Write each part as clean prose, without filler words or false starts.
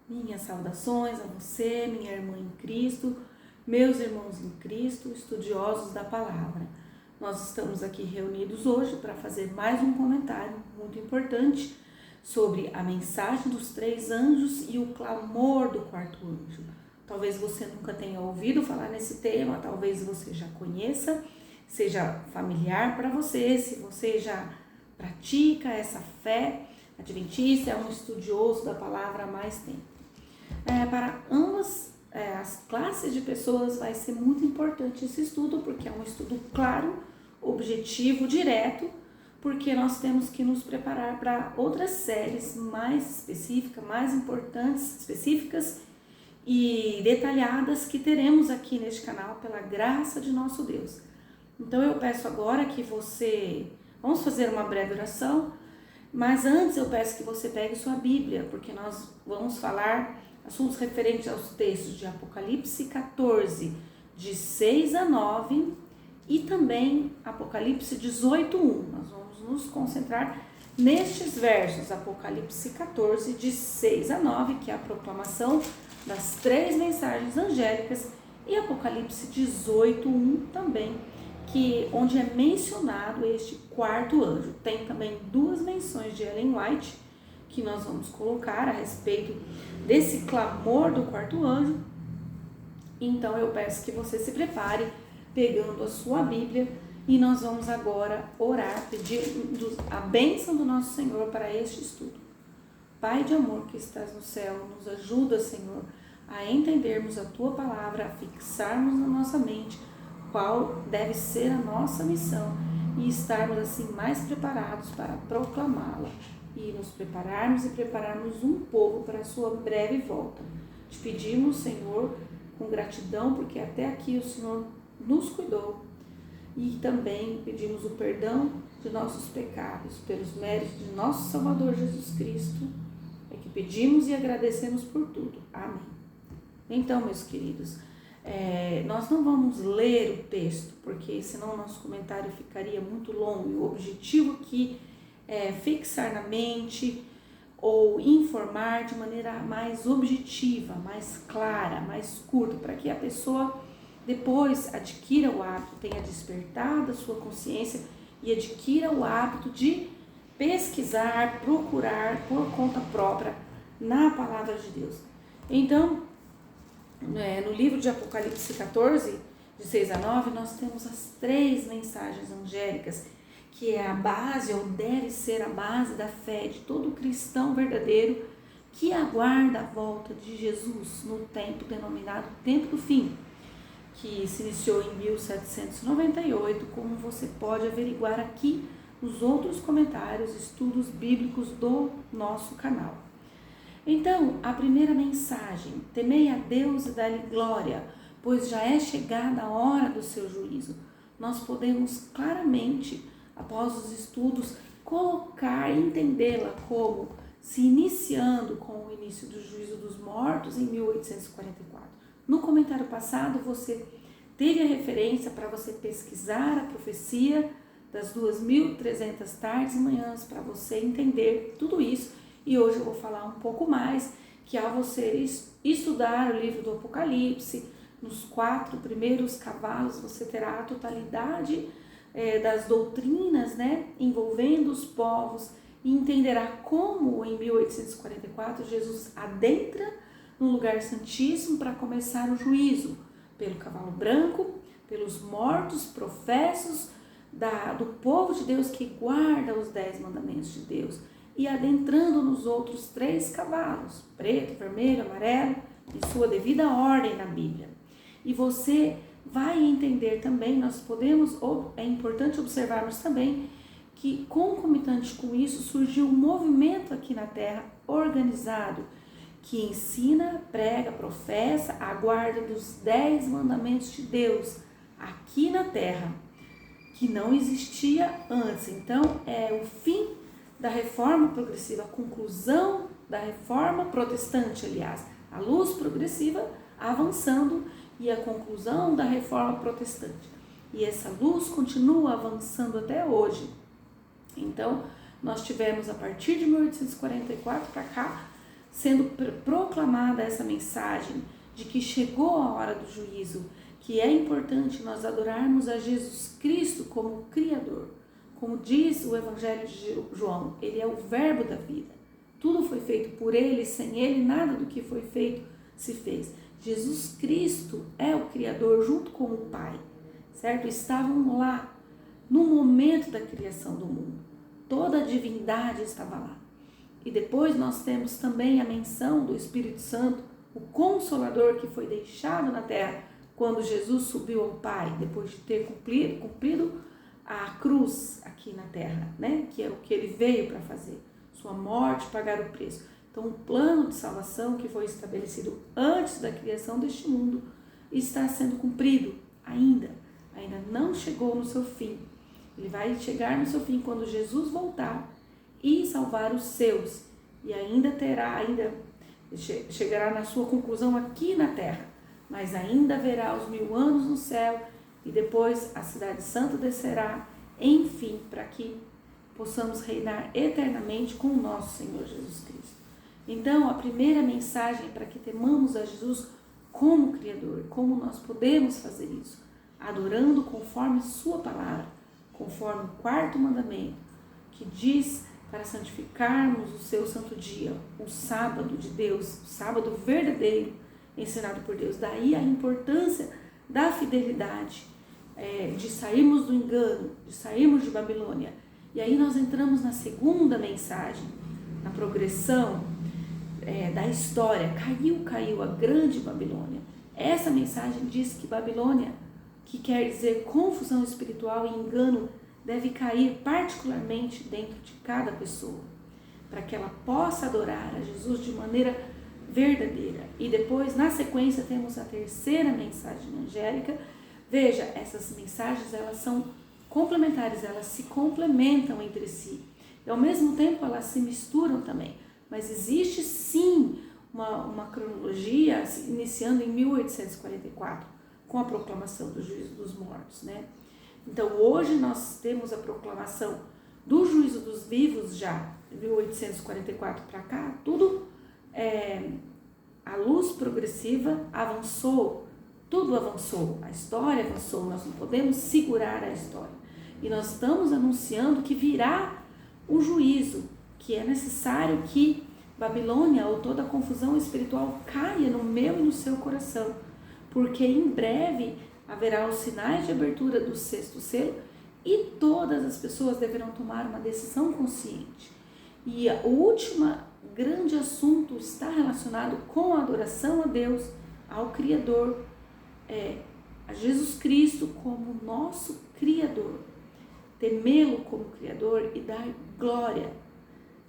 Minhas saudações a você, minha irmã em Cristo, meus irmãos em Cristo, estudiosos da palavra. Nós estamos aqui reunidos hoje para fazer mais um comentário muito importante sobre a mensagem dos 3 anjos e o clamor do 4º anjo. Talvez você nunca tenha ouvido falar nesse tema, talvez você já conheça, seja familiar para você, se você já pratica essa fé adventista, é um estudioso da palavra há mais tempo. Para ambas as classes de pessoas vai ser muito importante esse estudo, porque é um estudo claro, objetivo, direto, porque nós temos que nos preparar para outras séries mais específicas, mais importantes, específicas e detalhadas que teremos aqui neste canal pela graça de nosso Deus. Então eu peço agora que vamos fazer uma breve oração, mas antes eu peço que você pegue sua Bíblia, porque nós vamos falar assuntos referentes aos textos de Apocalipse 14, de 6 a 9 e também Apocalipse 18, 1. Nós vamos nos concentrar nestes versos, Apocalipse 14, de 6 a 9, que é a proclamação das 3 mensagens angélicas, e Apocalipse 18, 1 também, onde é mencionado este 4º anjo. Tem também 2 menções de Ellen White, que nós vamos colocar a respeito desse clamor do 4º anjo. Então eu peço que você se prepare pegando a sua Bíblia e nós vamos agora orar, pedir a bênção do nosso Senhor para este estudo. Pai de amor que estás no céu, nos ajuda, Senhor, a entendermos a tua palavra, a fixarmos na nossa mente qual deve ser a nossa missão e estarmos assim mais preparados para proclamá-la e nos prepararmos um povo para a sua breve volta. Te pedimos, Senhor, com gratidão, porque até aqui o Senhor nos cuidou, e também pedimos o perdão de nossos pecados pelos méritos de nosso Salvador Jesus Cristo. É que pedimos e agradecemos por tudo. Amém. Então, meus queridos, nós não vamos ler o texto, porque senão o nosso comentário ficaria muito longo, e o objetivo aqui é fixar na mente ou informar de maneira mais objetiva, mais clara, mais curta, para que a pessoa depois adquira o hábito, tenha despertado a sua consciência e adquira o hábito de pesquisar, procurar por conta própria na palavra de Deus. Então, no livro de Apocalipse 14, de 6 a 9, nós temos as 3 mensagens angélicas, que é a base, ou deve ser a base da fé de todo cristão verdadeiro que aguarda a volta de Jesus no tempo denominado Tempo do Fim, que se iniciou em 1798, como você pode averiguar aqui nos outros comentários, estudos bíblicos do nosso canal. Então, a primeira mensagem: temei a Deus e dá-lhe glória, pois já é chegada a hora do seu juízo. Nós podemos claramente, após os estudos, colocar e entendê-la como se iniciando com o início do juízo dos mortos em 1844. No comentário passado, você teve a referência para você pesquisar a profecia das 2.300 tardes e manhãs, para você entender tudo isso. E hoje eu vou falar um pouco mais, que ao você estudar o livro do Apocalipse, nos 4 primeiros cavalos você terá a totalidade das doutrinas, envolvendo os povos, e entenderá como em 1844 Jesus adentra no lugar santíssimo para começar o juízo, pelo cavalo branco, pelos mortos professos do povo de Deus que guarda os 10 mandamentos de Deus, e adentrando nos outros 3 cavalos, preto, vermelho, amarelo, em sua devida ordem na Bíblia. E você vai entender também, é importante observarmos também que concomitante com isso surgiu um movimento aqui na Terra organizado, que ensina, prega, professa a guarda dos 10 mandamentos de Deus aqui na Terra, que não existia antes. Então é o fim da reforma progressiva, a conclusão da reforma protestante, aliás, a luz progressiva avançando e a conclusão da reforma protestante. E essa luz continua avançando até hoje. Então, nós tivemos a partir de 1844 para cá sendo proclamada essa mensagem de que chegou a hora do juízo, que é importante nós adorarmos a Jesus Cristo como Criador. Como diz o Evangelho de João, ele é o verbo da vida. Tudo foi feito por ele, sem ele nada do que foi feito se fez. Jesus Cristo é o Criador junto com o Pai, certo? Estavam lá no momento da criação do mundo. Toda a divindade estava lá. E depois nós temos também a menção do Espírito Santo, o Consolador que foi deixado na terra quando Jesus subiu ao Pai, depois de ter cumprido a cruz aqui na terra, né? Que é o que ele veio para fazer, sua morte, pagar o preço. Então, o plano de salvação que foi estabelecido antes da criação deste mundo está sendo cumprido ainda não chegou no seu fim. Ele vai chegar no seu fim quando Jesus voltar e salvar os seus, e ainda chegará na sua conclusão aqui na terra, mas ainda haverá os 1000 anos no céu, e depois a cidade santa descerá, enfim, para que possamos reinar eternamente com o nosso Senhor Jesus Cristo. Então, a primeira mensagem é para que temamos a Jesus como Criador. Como nós podemos fazer isso? Adorando conforme sua palavra, conforme o 4º mandamento, que diz para santificarmos o seu santo dia, o sábado de Deus, o sábado verdadeiro, ensinado por Deus. Daí a importância da fidelidade, de sairmos do engano, de sairmos de Babilônia. E aí nós entramos na segunda mensagem, na progressão da história. Caiu a grande Babilônia. Essa mensagem diz que Babilônia, que quer dizer confusão espiritual e engano, deve cair particularmente dentro de cada pessoa, para que ela possa adorar a Jesus de maneira verdadeira. E depois, na sequência, temos a terceira mensagem angélica. Veja, essas mensagens, elas são complementares, elas se complementam entre si. E ao mesmo tempo, elas se misturam também. Mas existe sim uma cronologia iniciando em 1844, com a proclamação do juízo dos mortos, né? Então, hoje nós temos a proclamação do juízo dos vivos já, de 1844 para cá, tudo, a luz progressiva avançou, tudo avançou, a história avançou, nós não podemos segurar a história. E nós estamos anunciando que virá o juízo, que é necessário que Babilônia, ou toda a confusão espiritual, caia no meu e no seu coração, porque em breve haverá os sinais de abertura do 6º selo e todas as pessoas deverão tomar uma decisão consciente. E o último grande assunto está relacionado com a adoração a Deus, ao Criador, a Jesus Cristo como nosso Criador. Temê-lo como Criador e dar glória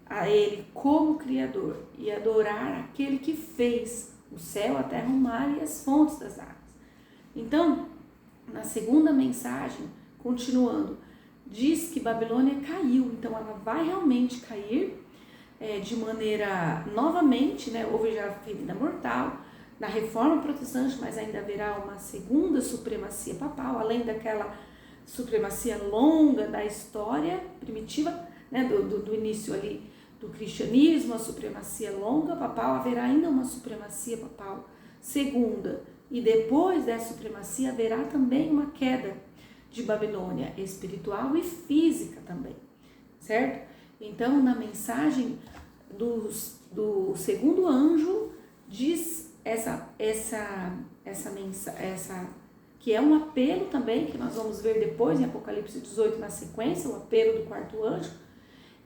a Ele como Criador e adorar aquele que fez o céu, a terra, o mar e as fontes das águas. Então, na segunda mensagem, continuando, diz que Babilônia caiu, então ela vai realmente cair de maneira novamente, né? Houve já a ferida mortal na reforma protestante, mas ainda haverá uma segunda supremacia papal, além daquela supremacia longa da história primitiva, né? do início ali do cristianismo, a supremacia longa papal, haverá ainda uma supremacia papal segunda. E depois dessa supremacia haverá também uma queda de Babilônia, espiritual e física também, certo? Então, na mensagem do segundo anjo, diz essa que é um apelo também, que nós vamos ver depois em Apocalipse 18 na sequência, o apelo do 4º anjo,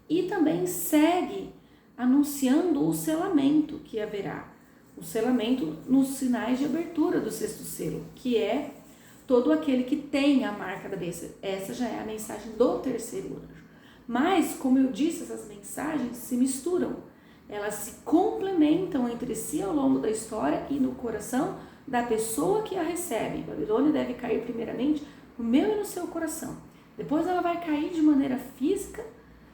e também segue anunciando o selamento que haverá. O selamento nos sinais de abertura do 6º selo, que é todo aquele que tem a marca da besta. Essa já é a mensagem do 3º anjo. Mas, como eu disse, essas mensagens se misturam. Elas se complementam entre si ao longo da história e no coração da pessoa que a recebe. Babilônia deve cair primeiramente no meu e no seu coração. Depois ela vai cair de maneira física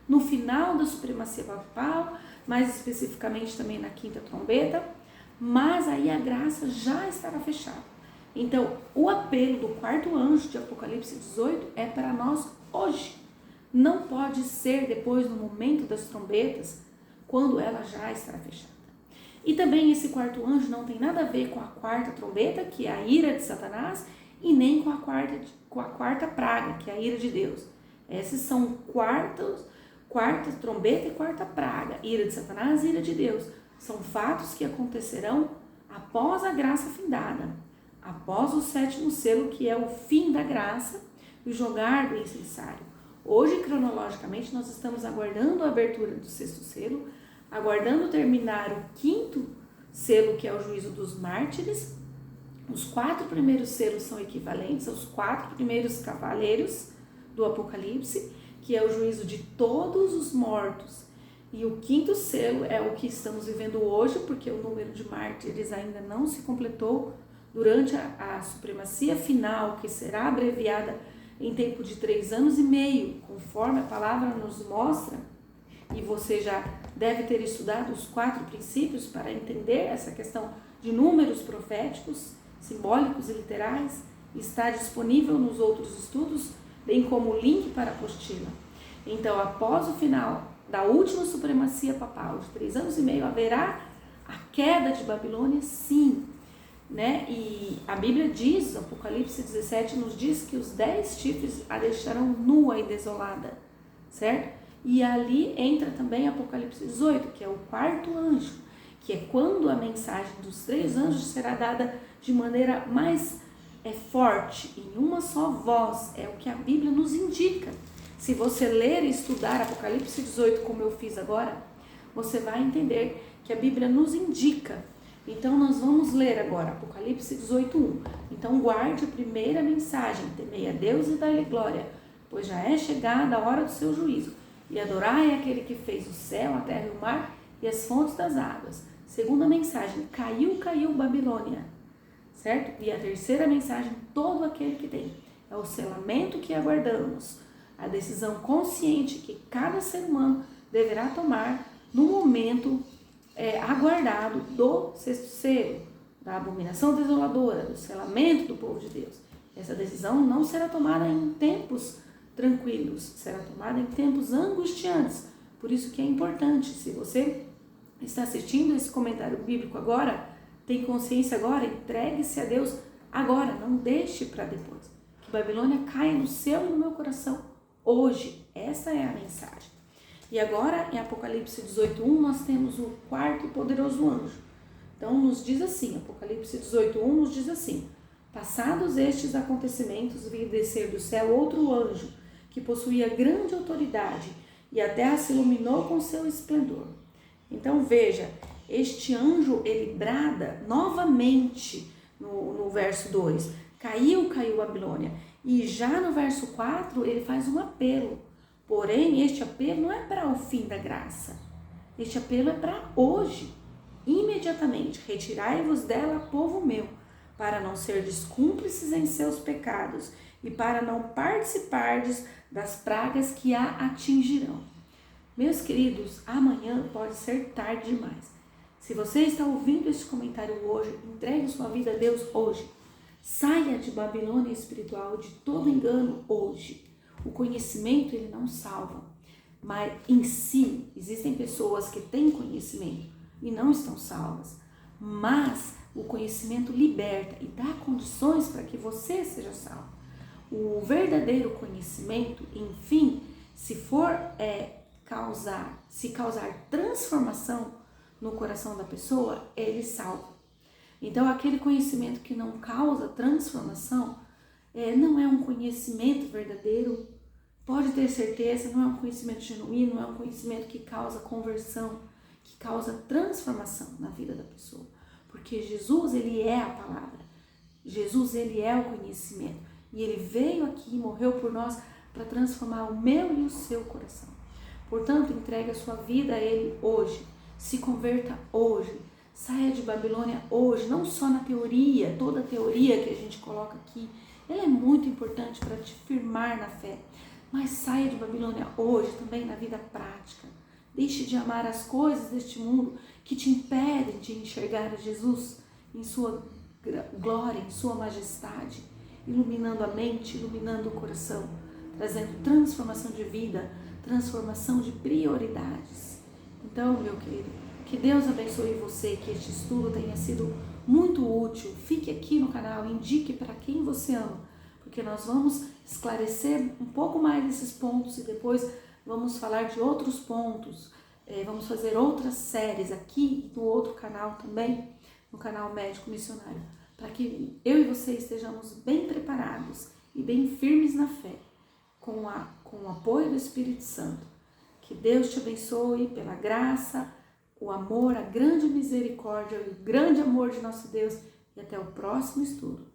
no final da supremacia papal, mais especificamente também na 5ª trombeta, mas aí a graça já estará fechada. Então, o apelo do 4º anjo de Apocalipse 18 é para nós hoje. Não pode ser depois, no momento das trombetas, quando ela já estará fechada. E também esse quarto anjo não tem nada a ver com a quarta trombeta, que é a ira de Satanás, e nem com a quarta praga, que é a ira de Deus. Esses são quarta trombeta e quarta praga, ira de Satanás e ira de Deus. São fatos que acontecerão após a graça findada, após o 7º selo, que é o fim da graça e o jogar do incensário. Hoje, cronologicamente, nós estamos aguardando a abertura do 6º selo, aguardando terminar o 5º selo, que é o juízo dos mártires. Os 4 primeiros selos são equivalentes aos 4 primeiros cavaleiros do Apocalipse, que é o juízo de todos os mortos. E o 5º selo é o que estamos vivendo hoje, porque o número de mártires ainda não se completou durante a supremacia final, que será abreviada em tempo de 3 anos e meio, conforme a palavra nos mostra. E você já deve ter estudado os 4 princípios para entender essa questão de números proféticos, simbólicos e literais. Está disponível nos outros estudos, bem como o link para a apostila. Então, após o final da última supremacia papal de 3 anos e meio, haverá a queda de Babilônia, sim, né? E a Bíblia diz, Apocalipse 17 nos diz que os 10 chifres a deixarão nua e desolada, certo? E ali entra também Apocalipse 18, que é o 4º anjo, que é quando a mensagem dos 3 anjos será dada de maneira mais forte, em uma só voz. É o que a Bíblia nos indica. Se você ler e estudar Apocalipse 18, como eu fiz agora, você vai entender que a Bíblia nos indica. Então, nós vamos ler agora Apocalipse 18:1. Então, guarde a primeira mensagem: temei a Deus e dai-lhe glória, pois já é chegada a hora do seu juízo. E adorai aquele que fez o céu, a terra e o mar e as fontes das águas. Segunda mensagem: caiu Babilônia, certo? E a terceira mensagem: todo aquele que tem. É o selamento que aguardamos, a decisão consciente que cada ser humano deverá tomar no momento aguardado do 6º selo, da abominação desoladora, do selamento do povo de Deus. Essa decisão não será tomada em tempos tranquilos, será tomada em tempos angustiantes. Por isso que é importante, se você está assistindo esse comentário bíblico agora, tem consciência agora, entregue-se a Deus agora, não deixe para depois. Que Babilônia caia no seu e no meu coração hoje. Essa é a mensagem. E agora, em Apocalipse 18:1, nós temos o 4º e poderoso anjo. Então, nos diz assim, Apocalipse 18:1 nos diz assim: passados estes acontecimentos, vi descer do céu outro anjo, que possuía grande autoridade, e a terra se iluminou com seu esplendor. Então, veja, este anjo, ele brada novamente no verso 2, caiu Babilônia. E já no verso 4, ele faz um apelo. Porém, este apelo não é para o fim da graça. Este apelo é para hoje. Imediatamente, retirai-vos dela, povo meu, para não serdes cúmplices em seus pecados e para não participardes das pragas que a atingirão. Meus queridos, amanhã pode ser tarde demais. Se você está ouvindo este comentário hoje, entregue sua vida a Deus hoje. Saia de Babilônia espiritual, de todo engano hoje. O conhecimento, ele não salva, mas em si, existem pessoas que têm conhecimento e não estão salvas, mas o conhecimento liberta e dá condições para que você seja salvo. O verdadeiro conhecimento, enfim, se causar transformação no coração da pessoa, ele salva. Então, aquele conhecimento que não causa transformação, não é um conhecimento verdadeiro. Pode ter certeza, não é um conhecimento genuíno, não é um conhecimento que causa conversão, que causa transformação na vida da pessoa. Porque Jesus, ele é a palavra. Jesus, ele é o conhecimento. E ele veio aqui e morreu por nós para transformar o meu e o seu coração. Portanto, entregue a sua vida a ele hoje. Se converta hoje. Saia de Babilônia hoje, não só na teoria, toda a teoria que a gente coloca aqui, ela é muito importante para te firmar na fé. Mas saia de Babilônia hoje também na vida prática. Deixe de amar as coisas deste mundo que te impedem de enxergar a Jesus em sua glória, em sua majestade, iluminando a mente, iluminando o coração, trazendo transformação de vida, transformação de prioridades. Então, meu querido, Que Deus abençoe você, que este estudo tenha sido muito útil. Fique aqui no canal, indique para quem você ama, porque nós vamos esclarecer um pouco mais desses pontos e depois vamos falar de outros pontos. Vamos fazer outras séries aqui no outro canal também, no canal Médico Missionário, para que eu e você estejamos bem preparados e bem firmes na fé, com o apoio do Espírito Santo. Que Deus te abençoe pela graça, o amor, a grande misericórdia e o grande amor de nosso Deus. E até o próximo estudo.